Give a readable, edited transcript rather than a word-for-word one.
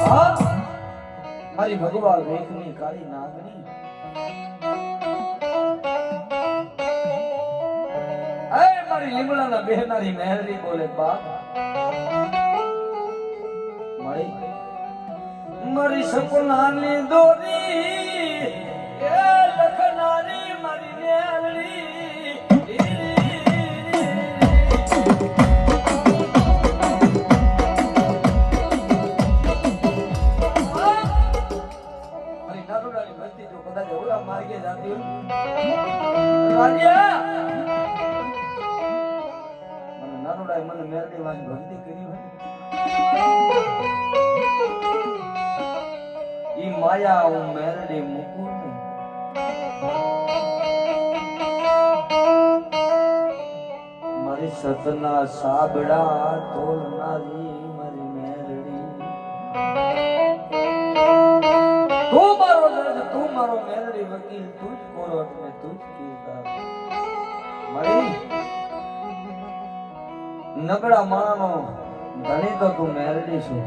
મારી ભગવાન રેખની કાળી નાગણી મારી લીમડાના બેહનારી મહેરી બોલે બાપ મારી સપનાની દોરી એ લખનારી મારી મેલડી માર્ગે જાતી રાજા મને નાનોડાએ મને મેરડી વાળી ભક્તિ કરી હોય ઈ માયા હું મેરડી મૂકું નહીં મારી સતના સાબડા તોલનારી મારી મેરડી તું મારો દર્દ તું મારો મેરડી વકીલ તું જ કોર્ટ મે તું જ કીધા મારી નગડા માણનો ધણી તો તું મેરડી છું